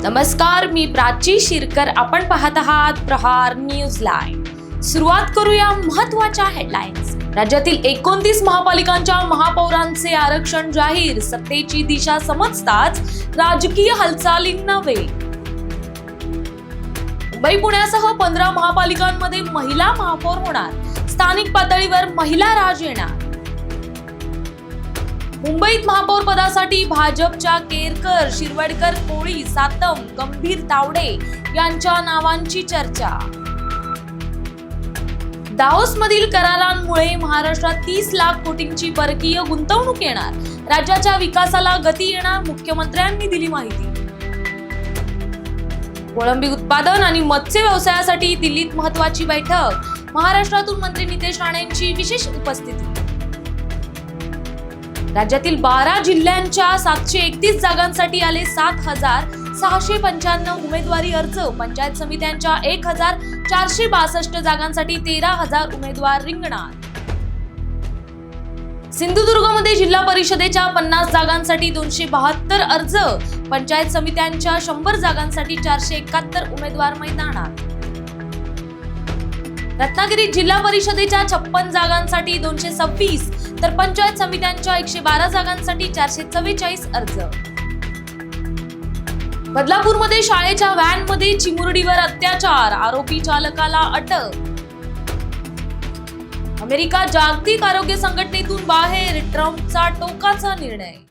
नमस्कार, मी प्राची शिरकर. आपण पाहत आहात प्रहार न्यूज लाईव्ह. सुरुवात करूया महत्त्वाच्या हेडलाईन्स. राज्यातील 29 महापालिकांच्या महापौरांचे आरक्षण जाहीर. सत्तेची दिशा समजताच राजकीय हालचालींना वेग. मुंबई पुण्यासह 15 महापालिकांमध्ये महिला महापौर होणार. स्थानिक पातळीवर महिला राज येणार. मुंबईत महापौर पदासाठी भाजपच्या केरकर, शिरवडकर, कोळी, सातम, गंभीर, तावडे यांच्या नावांची चर्चा. दाओसमधील करारांमुळे महाराष्ट्रात 30 लाख कोटींची परकीय गुंतवणूक येणार. राज्याच्या विकासाला गती येणार. मुख्यमंत्र्यांनी दिली माहिती. कोळंबी उत्पादन आणि मत्स्य व्यवसायासाठी दिल्लीत महत्त्वाची बैठक. महाराष्ट्रातून मंत्री नितेश राणेंची विशेष उपस्थिती. राज्यातील 12 जिल्ह्यांच्या 731 जागांसाठी आले 7,695 उमेदवारी अर्ज. पंचायत समित्यांच्या 1,462 जागांसाठी 13,000 उमेदवार रिंगणात. सिंधुदुर्गमध्ये जिल्हा परिषदेच्या 50 जागांसाठी 272 अर्ज. पंचायत समित्यांच्या 100 जागांसाठी 471 उमेदवार मैदानात. रत्नागिरीत जिल्हा परिषदेच्या 56 जागांसाठी 226 तर पंचायत समित्यांच्या 112 जागांसाठी 444 अर्ज. बदलापूरमध्ये शाळेच्या व्हॅनमध्ये चिमुरडीवर अत्याचार. आरोपी चालकाला अटक. अमेरिका जागतिक आरोग्य संघटनेतून बाहेर. ट्रम्पचा टोकाचा निर्णय.